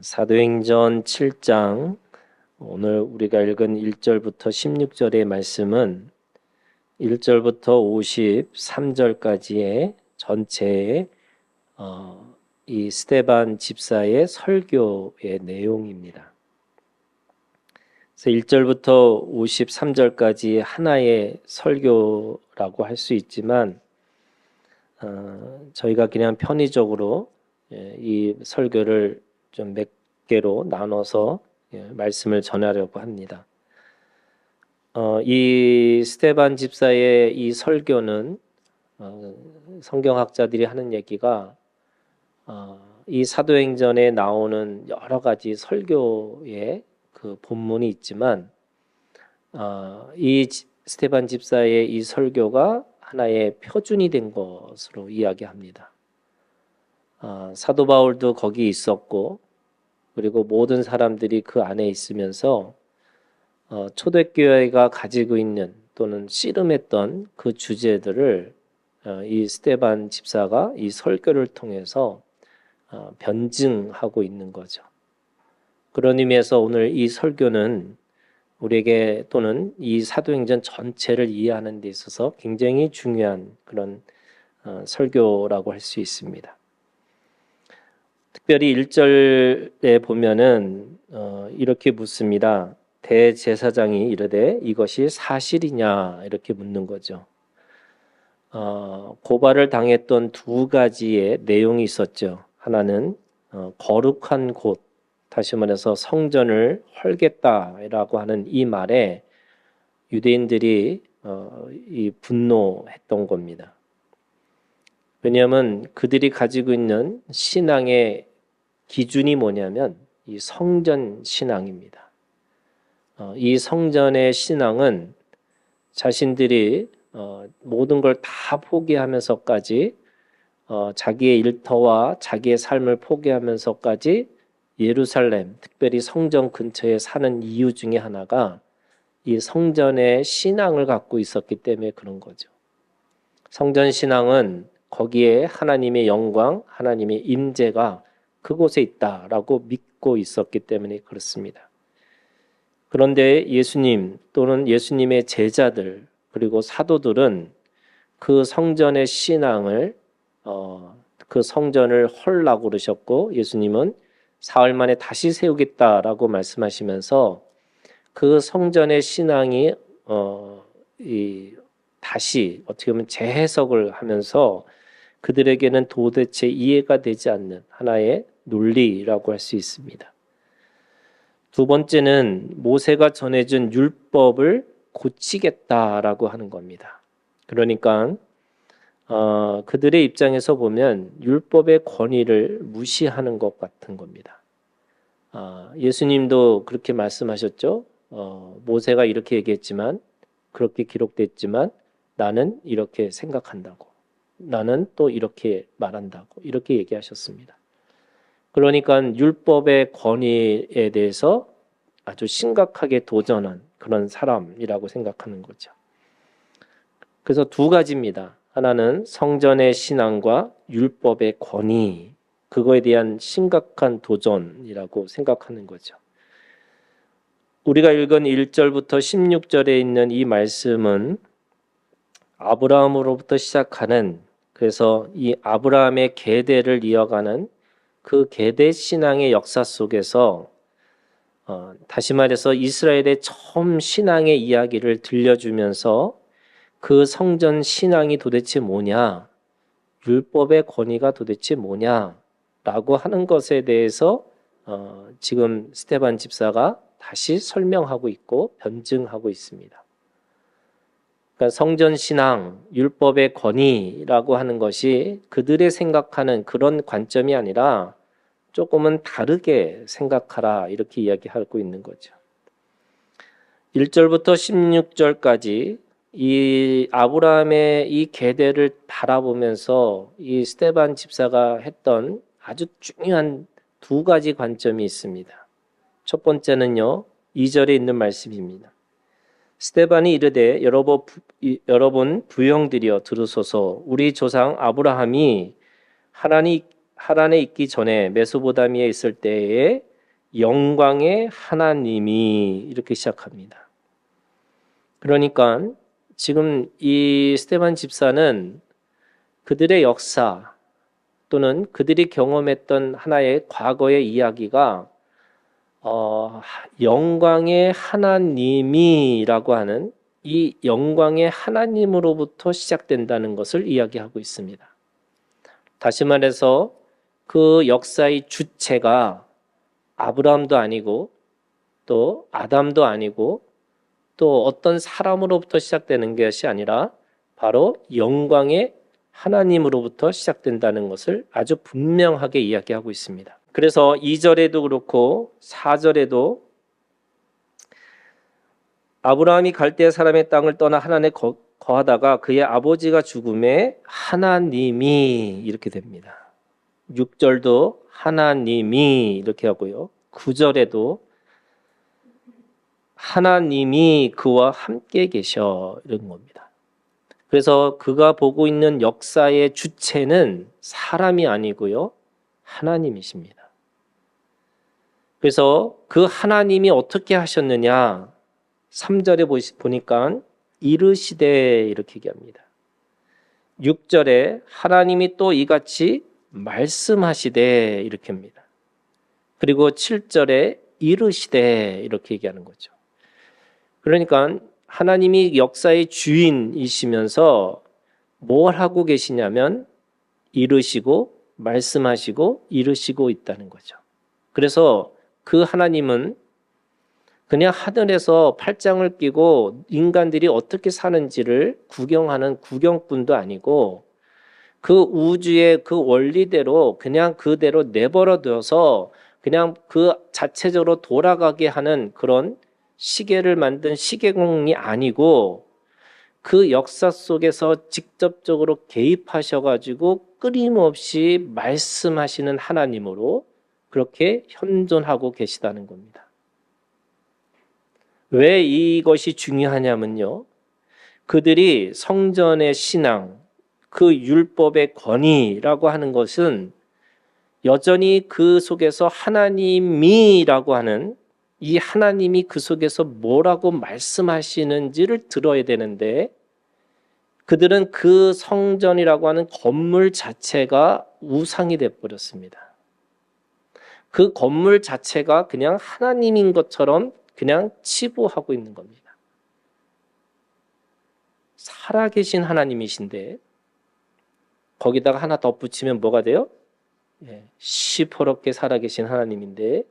사도행전 7장 오늘 우리가 읽은 1절부터 16절의 말씀은 1절부터 53절까지의 전체의 이 스데반 집사의 설교의 내용입니다. 그래서 1절부터 53절까지 하나의 설교라고 할 수 있지만 저희가 그냥 편의적으로 이 설교를 좀 몇 개로 나눠서 말씀을 전하려고 합니다. 이 스데반 집사의 이 설교는 성경학자들이 하는 얘기가 이 사도행전에 나오는 여러 가지 설교의 그 본문이 있지만 이 스데반 집사의 이 설교가 하나의 표준이 된 것으로 이야기합니다. 사도 바울도 거기 있었고 그리고 모든 사람들이 그 안에 있으면서 초대교회가 가지고 있는 또는 씨름했던 그 주제들을 이 스데반 집사가 이 설교를 통해서 변증하고 있는 거죠. 그런 의미에서 오늘 이 설교는 우리에게 또는 이 사도행전 전체를 이해하는 데 있어서 굉장히 중요한 그런 설교라고 할 수 있습니다. 특별히 1절에 보면은 이렇게 묻습니다. 대제사장이 이르되 이것이 사실이냐 이렇게 묻는 거죠. 고발을 당했던 두 가지의 내용이 있었죠. 하나는 거룩한 곳, 다시 말해서 성전을 헐겠다라고 하는 이 말에 유대인들이 이 분노했던 겁니다. 왜냐하면 그들이 가지고 있는 신앙의 기준이 뭐냐면 이 성전 신앙입니다. 이 성전의 신앙은 자신들이 모든 걸 다 포기하면서까지 자기의 일터와 자기의 삶을 포기하면서까지 예루살렘, 특별히 성전 근처에 사는 이유 중에 하나가 이 성전의 신앙을 갖고 있었기 때문에 그런 거죠. 성전 신앙은 거기에 하나님의 영광, 하나님의 임재가 그곳에 있다라고 믿고 있었기 때문에 그렇습니다. 그런데 예수님 또는 예수님의 제자들 그리고 사도들은 그 성전의 신앙을 그 성전을 헐라고 그러셨고 예수님은 사흘 만에 다시 세우겠다라고 말씀하시면서 그 성전의 신앙이 다시 어떻게 보면 재해석을 하면서 그들에게는 도대체 이해가 되지 않는 하나의 논리라고 할 수 있습니다. 두 번째는 모세가 전해준 율법을 고치겠다라고 하는 겁니다. 그러니까 그들의 입장에서 보면 율법의 권위를 무시하는 것 같은 겁니다. 예수님도 그렇게 말씀하셨죠. 모세가 이렇게 얘기했지만 그렇게 기록됐지만 나는 이렇게 생각한다고. 나는 또 이렇게 말한다고 이렇게 얘기하셨습니다. 그러니까 율법의 권위에 대해서 아주 심각하게 도전한 그런 사람이라고 생각하는 거죠. 그래서 두 가지입니다. 하나는 성전의 신앙과 율법의 권위, 그거에 대한 심각한 도전이라고 생각하는 거죠. 우리가 읽은 1절부터 16절에 있는 이 말씀은 아브라함으로부터 시작하는 그래서 이 아브라함의 계대를 이어가는 그 계대 신앙의 역사 속에서 다시 말해서 이스라엘의 처음 신앙의 이야기를 들려주면서 그 성전 신앙이 도대체 뭐냐, 율법의 권위가 도대체 뭐냐라고 하는 것에 대해서 지금 스데반 집사가 다시 설명하고 있고 변증하고 있습니다. 그러니까 성전 신앙, 율법의 권위라고 하는 것이 그들의 생각하는 그런 관점이 아니라 조금은 다르게 생각하라 이렇게 이야기하고 있는 거죠. 1절부터 16절까지 이 아브라함의 이 계대를 바라보면서 이 스데반 집사가 했던 아주 중요한 두 가지 관점이 있습니다. 첫 번째는요, 2절에 있는 말씀입니다. 스데반이 이르되 여러분 부형들이여 들으소서. 우리 조상 아브라함이 하란에 있기 전에 메소포타미아에 있을 때에 영광의 하나님이 이렇게 시작합니다. 그러니까 지금 이 스데반 집사는 그들의 역사 또는 그들이 경험했던 하나의 과거의 이야기가 영광의 하나님이라고 하는 이 영광의 하나님으로부터 시작된다는 것을 이야기하고 있습니다. 다시 말해서 그 역사의 주체가 아브라함도 아니고 또 아담도 아니고 또 어떤 사람으로부터 시작되는 것이 아니라 바로 영광의 하나님으로부터 시작된다는 것을 아주 분명하게 이야기하고 있습니다. 그래서 2절에도 그렇고 4절에도 아브라함이 갈대 사람의 땅을 떠나 하란에 거하다가 그의 아버지가 죽음에 하나님이 이렇게 됩니다. 6절도 하나님이 이렇게 하고요. 9절에도 하나님이 그와 함께 계셔 이런 겁니다. 그래서 그가 보고 있는 역사의 주체는 사람이 아니고요. 하나님이십니다. 그래서 그 하나님이 어떻게 하셨느냐 3절에 보니까 이르시되 이렇게 얘기합니다. 6절에 하나님이 또 이같이 말씀하시되 이렇게 합니다. 그리고 7절에 이르시되 이렇게 얘기하는 거죠. 그러니까 하나님이 역사의 주인이시면서 뭘 하고 계시냐면 이르시고 말씀하시고 이르시고 있다는 거죠. 그래서 그 하나님은 그냥 하늘에서 팔짱을 끼고 인간들이 어떻게 사는지를 구경하는 구경꾼도 아니고 그 우주의 그 원리대로 그냥 그대로 내버려 둬서 그냥 그 자체적으로 돌아가게 하는 그런 시계를 만든 시계공이 아니고 그 역사 속에서 직접적으로 개입하셔가지고 끊임없이 말씀하시는 하나님으로 그렇게 현존하고 계시다는 겁니다. 왜 이것이 중요하냐면요. 그들이 성전의 신앙, 그 율법의 권위라고 하는 것은 여전히 그 속에서 하나님이라고 하는 이 하나님이 그 속에서 뭐라고 말씀하시는지를 들어야 되는데 그들은 그 성전이라고 하는 건물 자체가 우상이 되어버렸습니다. 그 건물 자체가 그냥 하나님인 것처럼 그냥 치부하고 있는 겁니다. 살아계신 하나님이신데 거기다가 하나 덧붙이면 뭐가 돼요? 시퍼렇게 살아계신 하나님인데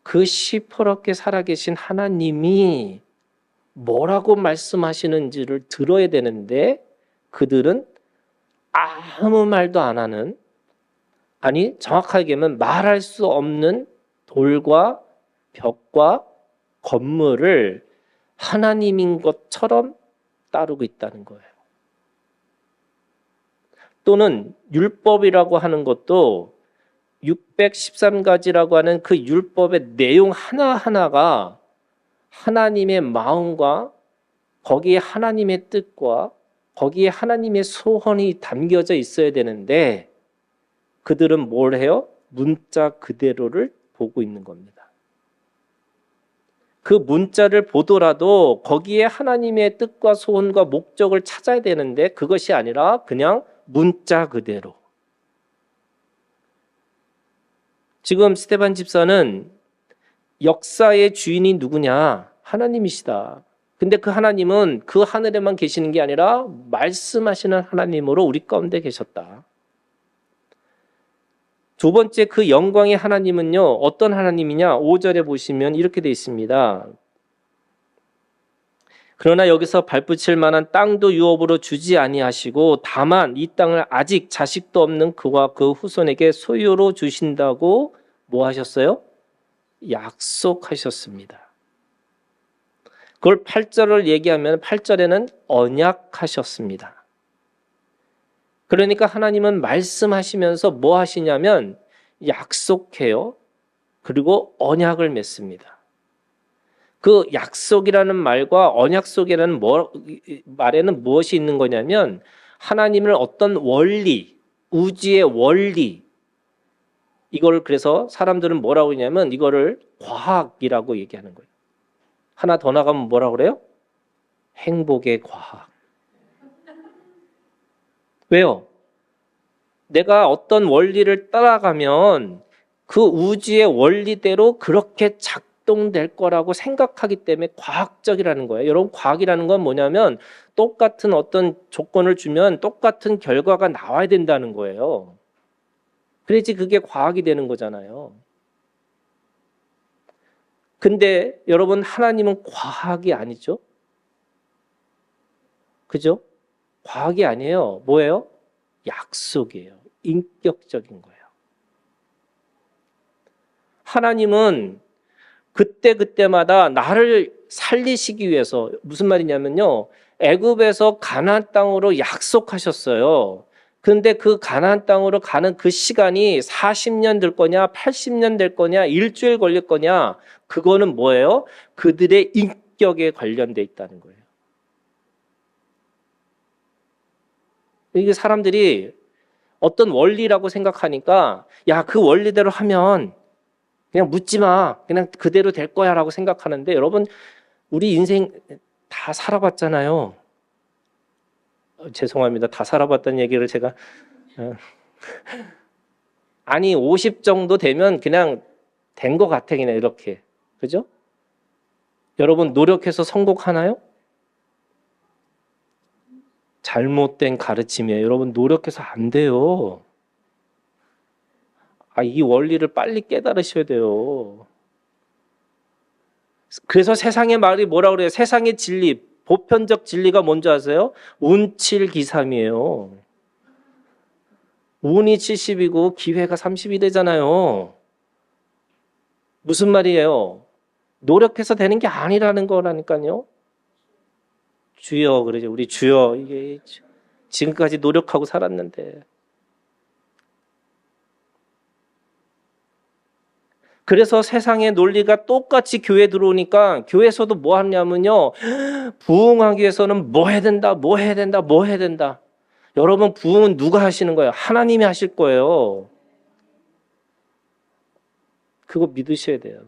그 시퍼렇게 살아계신 하나님이 뭐라고 말씀하시는지를 들어야 되는데 그들은 아무 말도 안 하는 아니 정확하게 하면 말할 수 없는 돌과 벽과 건물을 하나님인 것처럼 따르고 있다는 거예요. 또는 율법이라고 하는 것도 613가지라고 하는 그 율법의 내용 하나하나가 하나님의 마음과 거기에 하나님의 뜻과 거기에 하나님의 소원이 담겨져 있어야 되는데 그들은 뭘 해요? 문자 그대로를 보고 있는 겁니다. 그 문자를 보더라도 거기에 하나님의 뜻과 소원과 목적을 찾아야 되는데 그것이 아니라 그냥 문자 그대로. 지금 스데반 집사는 역사의 주인이 누구냐? 하나님이시다. 근데 그 하나님은 그 하늘에만 계시는 게 아니라 말씀하시는 하나님으로 우리 가운데 계셨다. 두 번째 그 영광의 하나님은요. 어떤 하나님이냐? 5절에 보시면 이렇게 되어 있습니다. 그러나 여기서 발붙일 만한 땅도 유업으로 주지 아니하시고 다만 이 땅을 아직 자식도 없는 그와 그 후손에게 소유로 주신다고 뭐 하셨어요? 약속하셨습니다. 그걸 8절을 얘기하면 8절에는 언약하셨습니다. 그러니까 하나님은 말씀하시면서 뭐 하시냐면 약속해요. 그리고 언약을 맺습니다. 그 약속이라는 말과 언약 속이라는 말에는 무엇이 있는 거냐면 하나님을 어떤 원리 우주의 원리, 이걸 그래서 사람들은 뭐라고 하냐면 이거를 과학이라고 얘기하는 거예요. 하나 더 나가면 뭐라고 그래요? 행복의 과학. 왜요? 내가 어떤 원리를 따라가면 그 우주의 원리대로 그렇게 작동될 거라고 생각하기 때문에 과학적이라는 거예요. 여러분, 과학이라는 건 뭐냐면 똑같은 어떤 조건을 주면 똑같은 결과가 나와야 된다는 거예요. 그래야지 그게 과학이 되는 거잖아요. 근데 여러분, 하나님은 과학이 아니죠? 그죠? 과학이 아니에요. 뭐예요? 약속이에요. 인격적인 거예요. 하나님은 그때그때마다 나를 살리시기 위해서, 무슨 말이냐면요, 애굽에서 가나안 땅으로 약속하셨어요. 그런데 그 가나안 땅으로 가는 그 시간이 40년 될 거냐, 80년 될 거냐, 일주일 걸릴 거냐, 그거는 뭐예요? 그들의 인격에 관련돼 있다는 거예요. 이게 사람들이 어떤 원리라고 생각하니까, 야, 그 원리대로 하면 그냥 묻지 마, 그냥 그대로 될 거야 라고 생각하는데, 여러분, 우리 인생 다 살아봤잖아요. 죄송합니다. 다 살아봤다는 얘기를 제가 아니 50 정도 되면 그냥 된 것 같아, 그냥 이렇게. 그죠? 여러분, 노력해서 성공하나요? 잘못된 가르침이에요. 여러분, 노력해서 안 돼요. 이 원리를 빨리 깨달으셔야 돼요. 그래서 세상의 말이 뭐라고 그래요? 세상의 진리, 보편적 진리가 뭔지 아세요? 운칠기삼이에요. 운이 70이고 기회가 30이 되잖아요. 무슨 말이에요? 노력해서 되는 게 아니라는 거라니까요. 주여, 그러죠. 우리 주여, 이게 지금까지 노력하고 살았는데. 그래서 세상의 논리가 똑같이 교회에 들어오니까 교회에서도 뭐 하냐면요, 부흥하기 위해서는 뭐 해야 된다, 뭐 해야 된다, 뭐 해야 된다. 여러분, 부흥은 누가 하시는 거예요? 하나님이 하실 거예요. 그거 믿으셔야 돼요.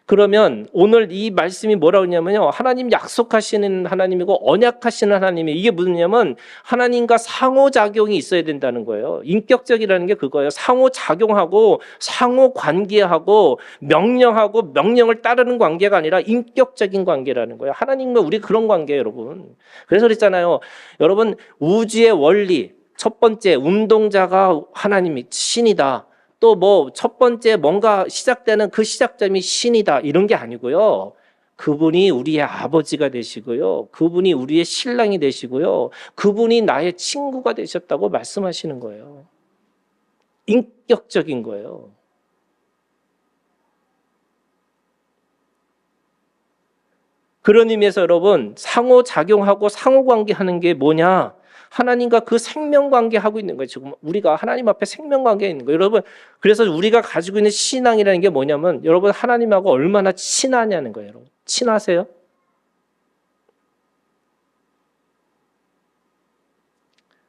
그러면 오늘 이 말씀이 뭐라고 하냐면요, 하나님 약속하시는 하나님이고 언약하시는 하나님이, 이게 무슨냐면 하나님과 상호작용이 있어야 된다는 거예요. 인격적이라는 게 그거예요. 상호작용하고 상호관계하고 명령하고 명령을 따르는 관계가 아니라 인격적인 관계라는 거예요. 하나님과 우리 그런 관계예요, 여러분. 그래서 그랬잖아요, 여러분, 우주의 원리, 첫 번째 운동자가 하나님이 신이다. 또 뭐 첫 번째 뭔가 시작되는 그 시작점이 신이다, 이런 게 아니고요. 그분이 우리의 아버지가 되시고요. 그분이 우리의 신랑이 되시고요. 그분이 나의 친구가 되셨다고 말씀하시는 거예요. 인격적인 거예요. 그런 의미에서 여러분, 상호작용하고 상호관계하는 게 뭐냐? 하나님과 그 생명관계하고 있는 거예요. 지금 우리가 하나님 앞에 생명관계에 있는 거예요. 여러분, 그래서 우리가 가지고 있는 신앙이라는 게 뭐냐면, 여러분, 하나님하고 얼마나 친하냐는 거예요. 여러분, 친하세요?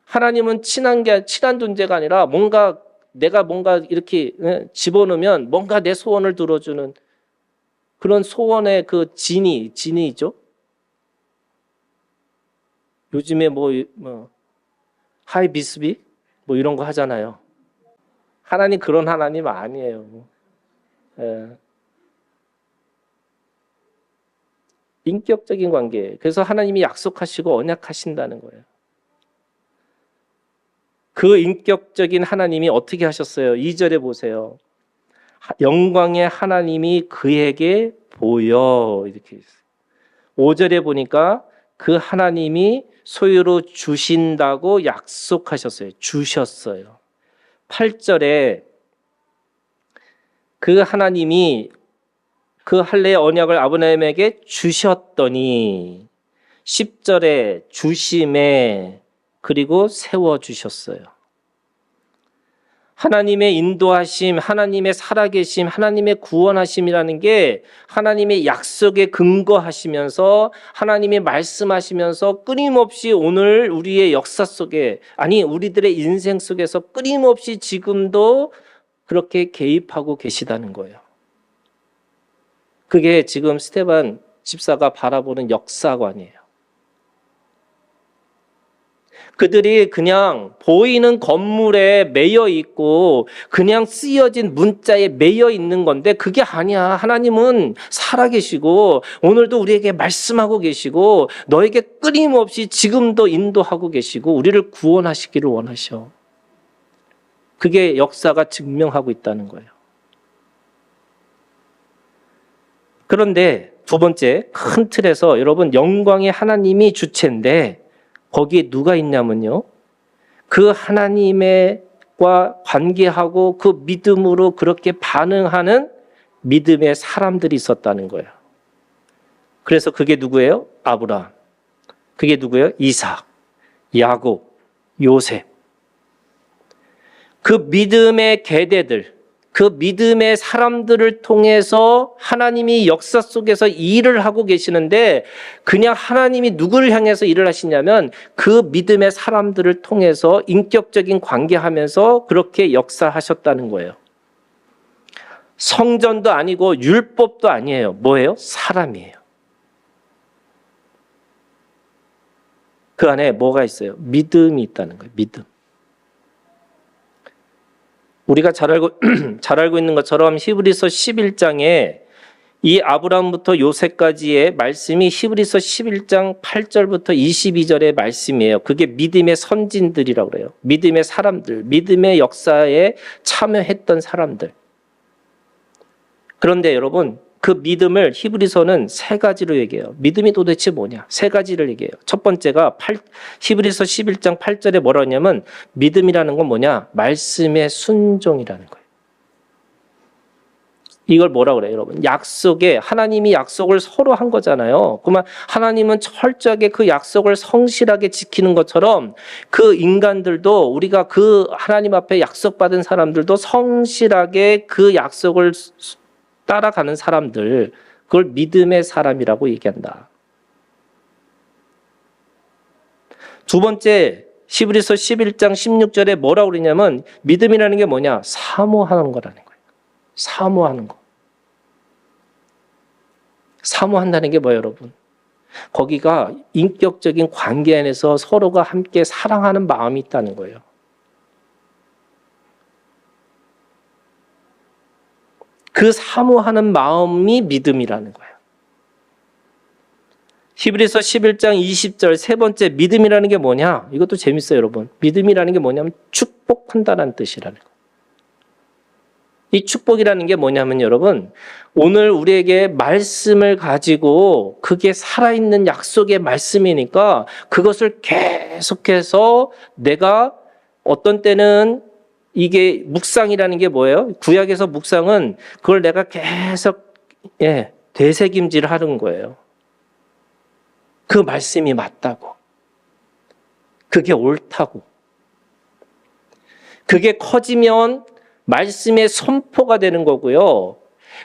하나님은 친한 존재가 아니라 뭔가 내가 뭔가 이렇게 집어넣으면 뭔가 내 소원을 들어주는 그런 소원의 그 진이죠. 요즘에 뭐 하이 비스비 뭐 이런 거 하잖아요. 하나님 그런 하나님 아니에요. 예. 인격적인 관계. 그래서 하나님이 약속하시고 언약하신다는 거예요. 그 인격적인 하나님이 어떻게 하셨어요? 2절에 보세요. 영광의 하나님이 그에게 보여, 이렇게 있어요. 5절에 보니까 그 하나님이 소유로 주신다고 약속하셨어요. 주셨어요. 8절에 그 하나님이 그 할례의 언약을 아브라함에게 주셨더니, 10절에 주심에 그리고 세워주셨어요. 하나님의 인도하심, 하나님의 살아계심, 하나님의 구원하심이라는 게 하나님의 약속에 근거하시면서 하나님이 말씀하시면서 끊임없이 오늘 우리의 역사 속에, 아니 우리들의 인생 속에서 끊임없이 지금도 그렇게 개입하고 계시다는 거예요. 그게 지금 스데반 집사가 바라보는 역사관이에요. 그들이 그냥 보이는 건물에 매여 있고 그냥 쓰여진 문자에 매여 있는 건데 그게 아니야. 하나님은 살아계시고 오늘도 우리에게 말씀하고 계시고 너에게 끊임없이 지금도 인도하고 계시고 우리를 구원하시기를 원하셔. 그게 역사가 증명하고 있다는 거예요. 그런데 두 번째 큰 틀에서 여러분 영광의 하나님이 주체인데 거기에 누가 있냐면요. 그 하나님과 관계하고 그 믿음으로 그렇게 반응하는 믿음의 사람들이 있었다는 거예요. 그래서 그게 누구예요? 아브라함. 그게 누구예요? 이삭, 야곱, 요셉. 그 믿음의 계대들, 그 믿음의 사람들을 통해서 하나님이 역사 속에서 일을 하고 계시는데 그냥 하나님이 누구를 향해서 일을 하시냐면 그 믿음의 사람들을 통해서 인격적인 관계하면서 그렇게 역사하셨다는 거예요. 성전도 아니고 율법도 아니에요. 뭐예요? 사람이에요. 그 안에 뭐가 있어요? 믿음이 있다는 거예요. 믿음. 우리가 잘 알고 있는 것처럼 히브리서 11장에 이 아브라함부터 요셉까지의 말씀이 히브리서 11장 8절부터 22절의 말씀이에요. 그게 믿음의 선진들이라고 그래요. 믿음의 사람들, 믿음의 역사에 참여했던 사람들. 그런데 여러분, 그 믿음을 히브리서는 세 가지로 얘기해요. 믿음이 도대체 뭐냐? 세 가지를 얘기해요. 첫 번째가 히브리서 11장 8절에 뭐라고 하냐면 믿음이라는 건 뭐냐? 말씀의 순종이라는 거예요. 이걸 뭐라고 그래요, 여러분? 약속에 하나님이 약속을 서로 한 거잖아요. 그러면 하나님은 철저하게 그 약속을 성실하게 지키는 것처럼 그 인간들도 우리가 그 하나님 앞에 약속받은 사람들도 성실하게 그 약속을 따라가는 사람들, 그걸 믿음의 사람이라고 얘기한다. 두 번째, 히브리서 11장 16절에 뭐라고 그러냐면 믿음이라는 게 뭐냐? 사모하는 거라는 거예요. 사모하는 거. 사모한다는 게 뭐예요, 여러분? 거기가 인격적인 관계 안에서 서로가 함께 사랑하는 마음이 있다는 거예요. 그 사모하는 마음이 믿음이라는 거예요. 히브리서 11장 20절 세 번째 믿음이라는 게 뭐냐? 이것도 재밌어요, 여러분. 믿음이라는 게 뭐냐면 축복한다는 뜻이라는 거예요. 이 축복이라는 게 뭐냐면 여러분, 오늘 우리에게 말씀을 가지고 그게 살아있는 약속의 말씀이니까 그것을 계속해서 내가 어떤 때는 이게 묵상이라는 게 뭐예요? 구약에서 묵상은 그걸 내가 계속 되새김질을 하는 거예요. 그 말씀이 맞다고. 그게 옳다고. 그게 커지면 말씀의 선포가 되는 거고요.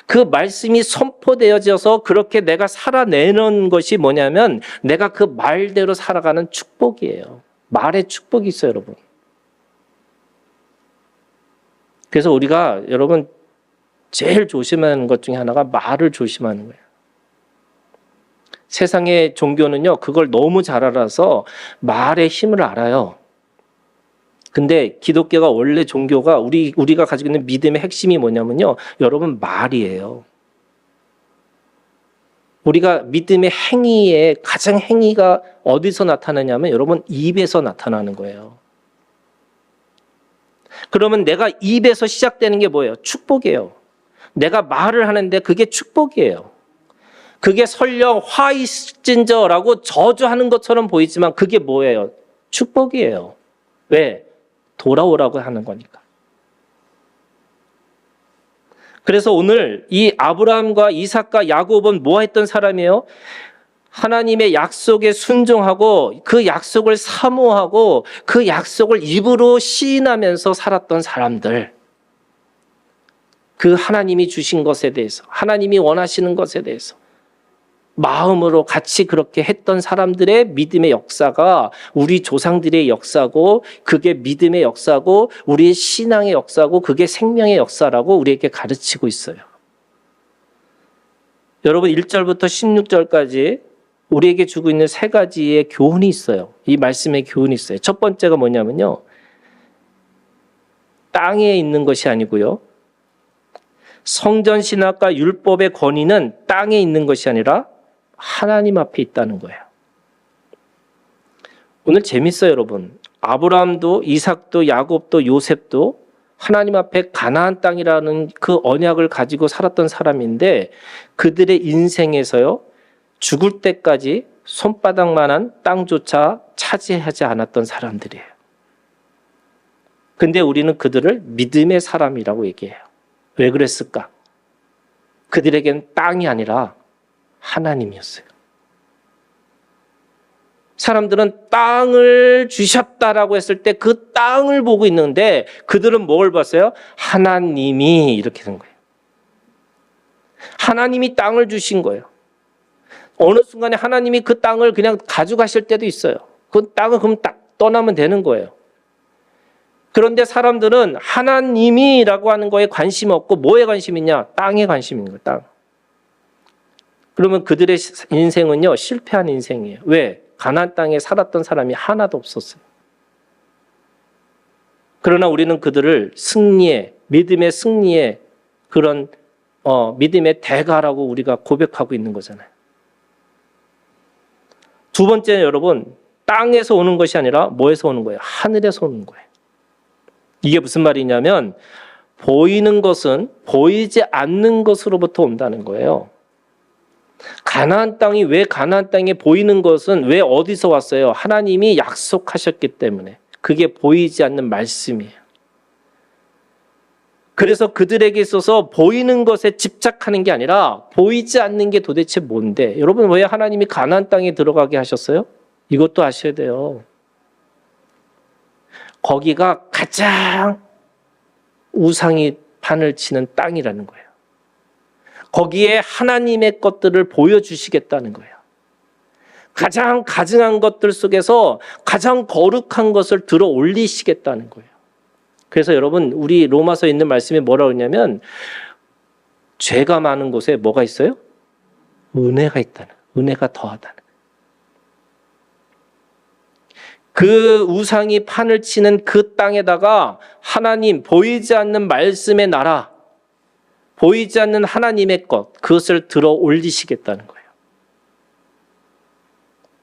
그 말씀이 선포되어져서 그렇게 내가 살아내는 것이 뭐냐면 내가 그 말대로 살아가는 축복이에요. 말에 축복이 있어요, 여러분. 그래서 우리가 여러분 제일 조심하는 것 중에 하나가 말을 조심하는 거예요. 세상의 종교는요, 그걸 너무 잘 알아서 말의 힘을 알아요. 근데 기독교가 원래 종교가 우리가 가지고 있는 믿음의 핵심이 뭐냐면요, 여러분 말이에요. 우리가 믿음의 행위에 가장 행위가 어디서 나타나냐면 여러분 입에서 나타나는 거예요. 그러면 내가 입에서 시작되는 게 뭐예요? 축복이에요. 내가 말을 하는데 그게 축복이에요. 그게 설령 화이진저라고 저주하는 것처럼 보이지만 그게 뭐예요? 축복이에요. 왜? 돌아오라고 하는 거니까. 그래서 오늘 이 아브라함과 이삭과 야곱은 뭐 했던 사람이에요? 하나님의 약속에 순종하고 그 약속을 사모하고 그 약속을 입으로 시인하면서 살았던 사람들, 그 하나님이 주신 것에 대해서, 하나님이 원하시는 것에 대해서 마음으로 같이 그렇게 했던 사람들의 믿음의 역사가 우리 조상들의 역사고, 그게 믿음의 역사고 우리의 신앙의 역사고 그게 생명의 역사라고 우리에게 가르치고 있어요. 여러분 1절부터 16절까지 우리에게 주고 있는 세 가지의 교훈이 있어요. 이 말씀의 교훈이 있어요. 첫 번째가 뭐냐면요, 땅에 있는 것이 아니고요, 성전 신학과 율법의 권위는 땅에 있는 것이 아니라 하나님 앞에 있다는 거예요. 오늘 재밌어요, 여러분. 아브라함도 이삭도 야곱도 요셉도 하나님 앞에 가나안 땅이라는 그 언약을 가지고 살았던 사람인데, 그들의 인생에서요, 죽을 때까지 손바닥만한 땅조차 차지하지 않았던 사람들이에요. 근데 우리는 그들을 믿음의 사람이라고 얘기해요. 왜 그랬을까? 그들에겐 땅이 아니라 하나님이었어요. 사람들은 땅을 주셨다라고 했을 때 그 땅을 보고 있는데, 그들은 뭘 봤어요? 하나님이 이렇게 된 거예요. 하나님이 땅을 주신 거예요. 어느 순간에 하나님이 그 땅을 그냥 가져가실 때도 있어요. 그 땅을 그럼 딱 떠나면 되는 거예요. 그런데 사람들은 하나님이라고 하는 거에 관심 없고 뭐에 관심 있냐? 땅에 관심 있는 거예요. 땅. 그러면 그들의 인생은요, 실패한 인생이에요. 왜? 가나안 땅에 살았던 사람이 하나도 없었어요. 그러나 우리는 그들을 승리의, 믿음의 승리의 그런 믿음의 대가라고 우리가 고백하고 있는 거잖아요. 두 번째는 여러분, 땅에서 오는 것이 아니라 뭐에서 오는 거예요? 하늘에서 오는 거예요. 이게 무슨 말이냐면, 보이는 것은 보이지 않는 것으로부터 온다는 거예요. 가나안 땅이 왜 가나안 땅에 보이는 것은 왜 어디서 왔어요? 하나님이 약속하셨기 때문에. 그게 보이지 않는 말씀이에요. 그래서 그들에게 있어서 보이는 것에 집착하는 게 아니라 보이지 않는 게 도대체 뭔데? 여러분, 왜 하나님이 가나안 땅에 들어가게 하셨어요? 이것도 아셔야 돼요. 거기가 가장 우상이 판을 치는 땅이라는 거예요. 거기에 하나님의 것들을 보여주시겠다는 거예요. 가장 가증한 것들 속에서 가장 거룩한 것을 들어 올리시겠다는 거예요. 그래서 여러분, 우리 로마서에 있는 말씀이 뭐라고 했냐면, 죄가 많은 곳에 뭐가 있어요? 은혜가 있다는, 은혜가 더하다는. 그 우상이 판을 치는 그 땅에다가 하나님, 보이지 않는 말씀의 나라, 보이지 않는 하나님의 것, 그것을 들어 올리시겠다는 거예요.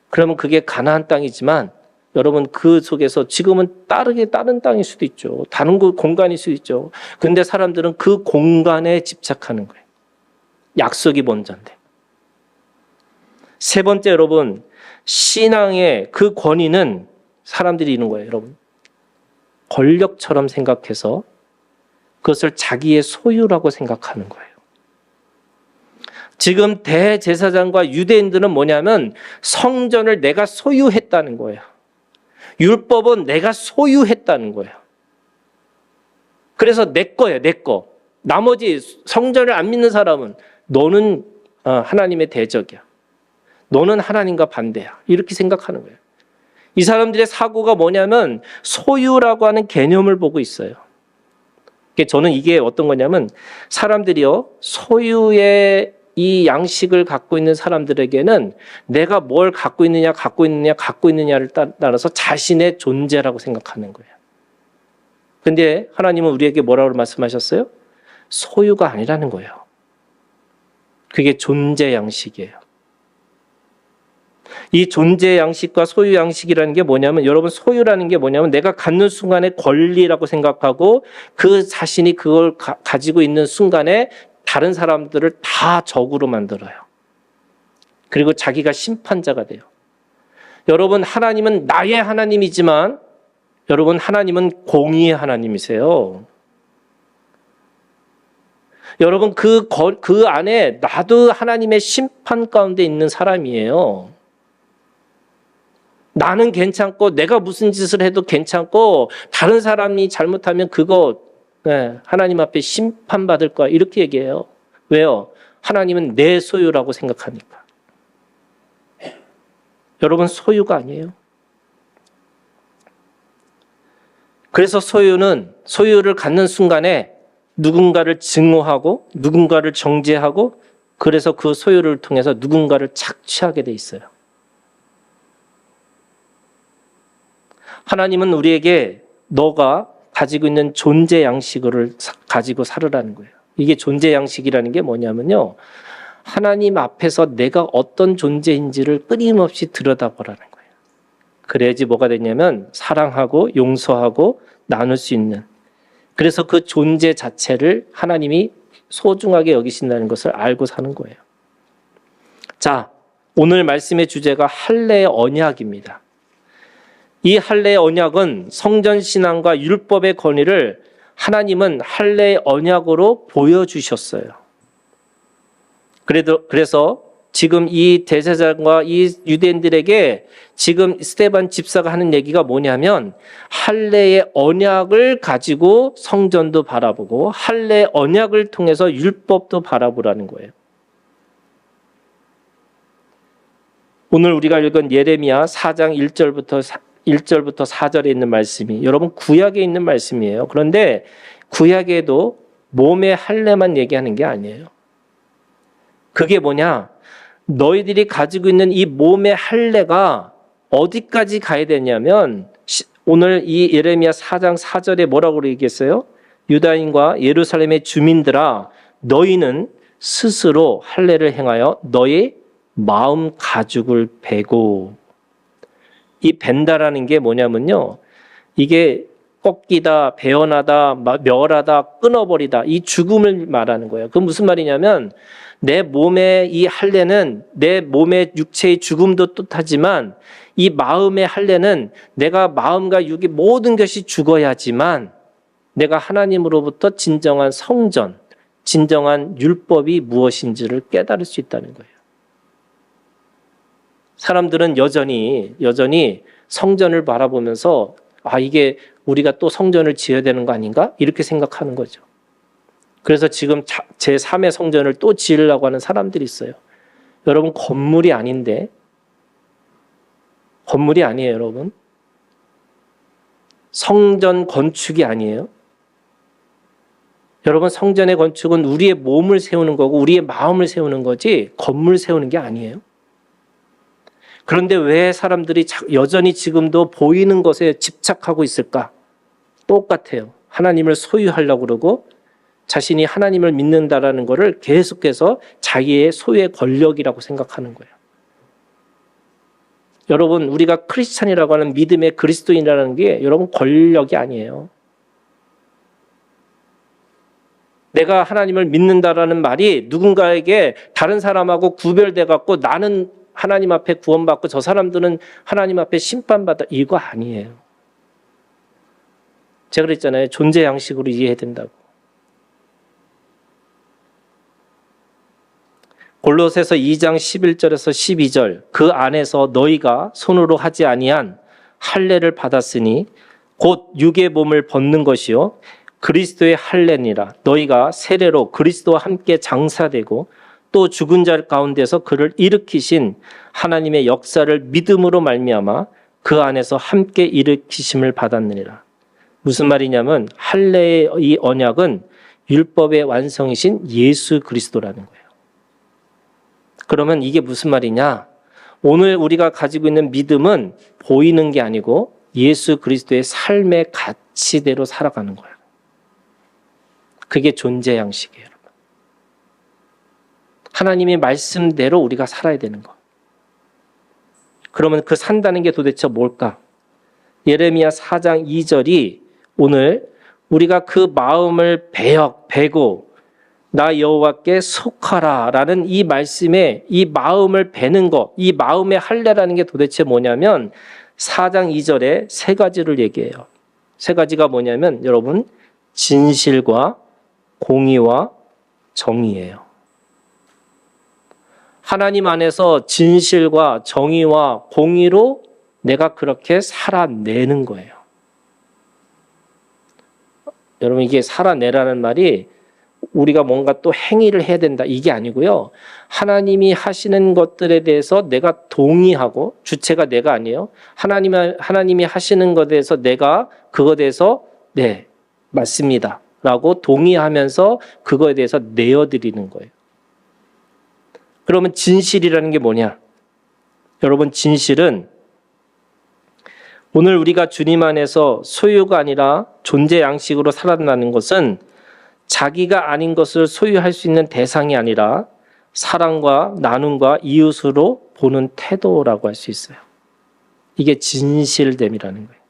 그러면 그게 가나안 땅이지만, 여러분, 그 속에서 지금은 다른 땅일 수도 있죠. 다른 공간일 수도 있죠. 근데 사람들은 그 공간에 집착하는 거예요. 약속이 먼저인데. 세 번째, 여러분, 신앙의 그 권위는 사람들이 있는 거예요, 여러분. 권력처럼 생각해서 그것을 자기의 소유라고 생각하는 거예요. 지금 대제사장과 유대인들은 뭐냐면 성전을 내가 소유했다는 거예요. 율법은 내가 소유했다는 거예요. 그래서 내 거예요, 내 거. 나머지 성전을 안 믿는 사람은 너는 하나님의 대적이야. 너는 하나님과 반대야. 이렇게 생각하는 거예요. 이 사람들의 사고가 뭐냐면 소유라고 하는 개념을 보고 있어요. 저는 이게 어떤 거냐면, 사람들이요, 소유의 이 양식을 갖고 있는 사람들에게는 내가 뭘 갖고 있느냐를 따라서 자신의 존재라고 생각하는 거예요. 근데 하나님은 우리에게 뭐라고 말씀하셨어요? 소유가 아니라는 거예요. 그게 존재 양식이에요. 이 존재 양식과 소유 양식이라는 게 뭐냐면, 여러분, 소유라는 게 뭐냐면 내가 갖는 순간에 권리라고 생각하고 그 자신이 그걸 가지고 있는 순간에 다른 사람들을 다 적으로 만들어요. 그리고 자기가 심판자가 돼요. 여러분, 하나님은 나의 하나님이지만 여러분, 하나님은 공의의 하나님이세요. 여러분 그 안에 나도 하나님의 심판 가운데 있는 사람이에요. 나는 괜찮고 내가 무슨 짓을 해도 괜찮고 다른 사람이 잘못하면 그거 하나님 앞에 심판받을 거야 이렇게 얘기해요. 왜요? 하나님은 내 소유라고 생각하니까. 여러분 소유가 아니에요. 그래서 소유를 갖는 순간에 누군가를 증오하고 누군가를 정죄하고 그래서 그 소유를 통해서 누군가를 착취하게 돼 있어요. 하나님은 우리에게 너가 가지고 있는 존재 양식을 가지고 살으라는 거예요. 이게 존재 양식이라는 게 뭐냐면요. 하나님 앞에서 내가 어떤 존재인지를 끊임없이 들여다보라는 거예요. 그래야지 뭐가 되냐면 사랑하고 용서하고 나눌 수 있는. 그래서 그 존재 자체를 하나님이 소중하게 여기신다는 것을 알고 사는 거예요. 자, 오늘 말씀의 주제가 할례의 언약입니다. 이 할례의 언약은 성전신앙과 율법의 권위를 하나님은 할례의 언약으로 보여주셨어요. 그래서 지금 이 대제사장과 이 유대인들에게 지금 스데반 집사가 하는 얘기가 뭐냐면 할례의 언약을 가지고 성전도 바라보고 할례의 언약을 통해서 율법도 바라보라는 거예요. 오늘 우리가 읽은 예레미야 4장 1절부터 4절에 있는 말씀이 여러분 구약에 있는 말씀이에요. 그런데 구약에도 몸의 할례만 얘기하는 게 아니에요. 그게 뭐냐? 너희들이 가지고 있는 이 몸의 할례가 어디까지 가야 되냐면 오늘 이 예레미야 4장 4절에 뭐라고 얘기했어요? 유다인과 예루살렘의 주민들아 너희는 스스로 할례를 행하여 너희 마음 가죽을 베고 이 벤다라는 게 뭐냐면요. 이게 꺾이다, 베어나다, 멸하다, 끊어버리다 이 죽음을 말하는 거예요. 그건 무슨 말이냐면 내 몸의 이 할례는 내 몸의 육체의 죽음도 뜻하지만 이 마음의 할례는 내가 마음과 육의 모든 것이 죽어야지만 내가 하나님으로부터 진정한 성전, 진정한 율법이 무엇인지를 깨달을 수 있다는 거예요. 사람들은 여전히 성전을 바라보면서 이게 우리가 또 성전을 지어야 되는 거 아닌가? 이렇게 생각하는 거죠. 그래서 지금 제3의 성전을 또 지으려고 하는 사람들이 있어요. 여러분 건물이 아닌데 건물이 아니에요, 여러분. 성전 건축이 아니에요. 여러분 성전의 건축은 우리의 몸을 세우는 거고 우리의 마음을 세우는 거지 건물 세우는 게 아니에요. 그런데 왜 사람들이 여전히 지금도 보이는 것에 집착하고 있을까? 똑같아요. 하나님을 소유하려고 그러고 자신이 하나님을 믿는다라는 것을 계속해서 자기의 소유의 권력이라고 생각하는 거예요. 여러분 우리가 크리스찬이라고 하는 믿음의 그리스도인이라는 게 여러분 권력이 아니에요. 내가 하나님을 믿는다라는 말이 누군가에게 다른 사람하고 구별돼 갖고 나는 하나님 앞에 구원받고 저 사람들은 하나님 앞에 심판받아 이거 아니에요. 제가 그랬잖아요. 존재 양식으로 이해해야 된다고. 골로새서 2장 11절에서 12절 그 안에서 너희가 손으로 하지 아니한 할례를 받았으니 곧 육의 몸을 벗는 것이요 그리스도의 할례니라. 너희가 세례로 그리스도와 함께 장사되고 또 죽은 자 가운데서 그를 일으키신 하나님의 역사를 믿음으로 말미암아 그 안에서 함께 일으키심을 받았느니라. 무슨 말이냐면 할례의 이 언약은 율법의 완성이신 예수 그리스도라는 거예요. 그러면 이게 무슨 말이냐? 오늘 우리가 가지고 있는 믿음은 보이는 게 아니고 예수 그리스도의 삶의 가치대로 살아가는 거예요. 그게 존재 양식이에요. 하나님의 말씀대로 우리가 살아야 되는 거. 그러면 그 산다는 게 도대체 뭘까? 예레미야 4장 2절이 오늘 우리가 그 마음을 베고 나 여호와께 속하라라는 이 말씀에 이 마음을 베는 거, 이 마음의 할례라는 게 도대체 뭐냐면 4장 2절에 세 가지를 얘기해요. 세 가지가 뭐냐면 여러분 진실과 공의와 정의예요. 하나님 안에서 진실과 정의와 공의로 내가 그렇게 살아내는 거예요. 여러분, 이게 살아내라는 말이 우리가 뭔가 또 행위를 해야 된다 이게 아니고요. 하나님이 하시는 것들에 대해서 내가 동의하고, 주체가 내가 아니에요. 하나님이 하시는 것에 대해서 내가 그거에 대해서 네, 맞습니다 라고 동의하면서 그거에 대해서 내어드리는 거예요. 그러면 진실이라는 게 뭐냐? 여러분, 진실은 오늘 우리가 주님 안에서 소유가 아니라 존재 양식으로 살아나는 것은 자기가 아닌 것을 소유할 수 있는 대상이 아니라 사랑과 나눔과 이웃으로 보는 태도라고 할 수 있어요. 이게 진실됨이라는 거예요.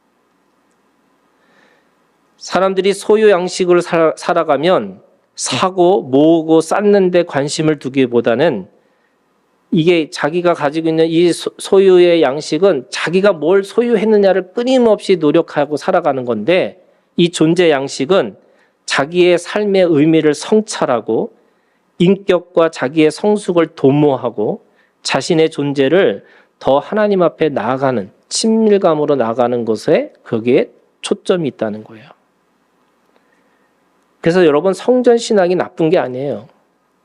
사람들이 소유 양식으로 살아가면 사고, 모으고, 쌓는 데 관심을 두기보다는 이게 자기가 가지고 있는 이 소유의 양식은 자기가 뭘 소유했느냐를 끊임없이 노력하고 살아가는 건데, 이 존재 양식은 자기의 삶의 의미를 성찰하고 인격과 자기의 성숙을 도모하고 자신의 존재를 더 하나님 앞에 나아가는, 친밀감으로 나아가는 것에 거기에 초점이 있다는 거예요. 그래서 여러분, 성전 신앙이 나쁜 게 아니에요.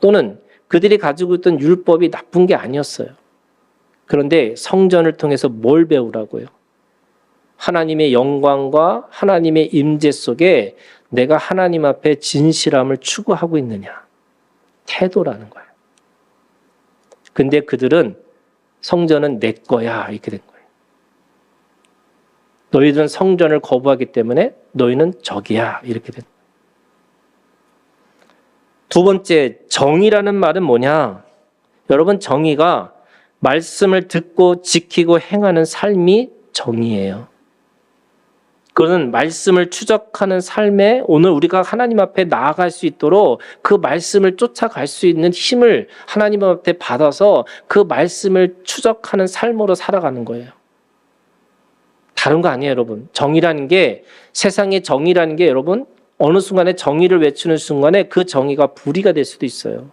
또는 그들이 가지고 있던 율법이 나쁜 게 아니었어요. 그런데 성전을 통해서 뭘 배우라고요? 하나님의 영광과 하나님의 임재 속에 내가 하나님 앞에 진실함을 추구하고 있느냐. 태도라는 거예요. 근데 그들은 성전은 내 거야 이렇게 된 거예요. 너희들은 성전을 거부하기 때문에 너희는 적이야 이렇게 된 거예요. 두 번째, 정의라는 말은 뭐냐? 여러분, 정의가 말씀을 듣고 지키고 행하는 삶이 정의예요. 그것은 말씀을 추적하는 삶에 오늘 우리가 하나님 앞에 나아갈 수 있도록 그 말씀을 쫓아갈 수 있는 힘을 하나님 앞에 받아서 그 말씀을 추적하는 삶으로 살아가는 거예요. 다른 거 아니에요, 여러분. 정의라는 게, 세상의 정의라는 게 여러분, 어느 순간에 정의를 외치는 순간에 그 정의가 불의가 될 수도 있어요.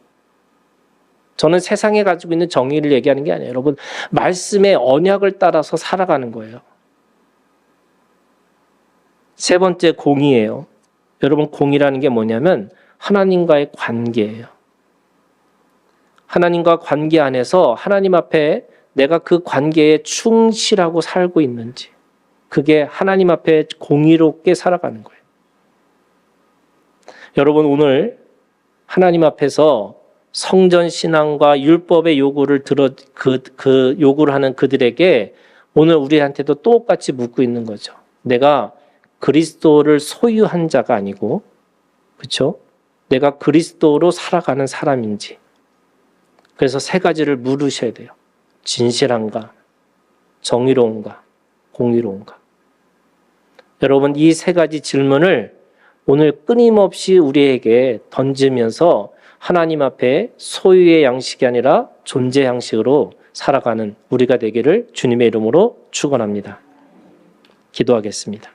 저는 세상에 가지고 있는 정의를 얘기하는 게 아니에요. 여러분, 말씀의 언약을 따라서 살아가는 거예요. 세 번째, 공의예요. 여러분, 공의라는 게 뭐냐면 하나님과의 관계예요. 하나님과 관계 안에서 하나님 앞에 내가 그 관계에 충실하고 살고 있는지, 그게 하나님 앞에 공의롭게 살아가는 거예요. 여러분, 오늘 하나님 앞에서 성전 신앙과 율법의 요구를 요구를 하는 그들에게 오늘 우리한테도 똑같이 묻고 있는 거죠. 내가 그리스도를 소유한 자가 아니고, 그렇죠? 내가 그리스도로 살아가는 사람인지. 그래서 세 가지를 물으셔야 돼요. 진실한가, 정의로운가, 공의로운가. 여러분, 이 세 가지 질문을 오늘 끊임없이 우리에게 던지면서 하나님 앞에 소유의 양식이 아니라 존재 양식으로 살아가는 우리가 되기를 주님의 이름으로 축원합니다. 기도하겠습니다.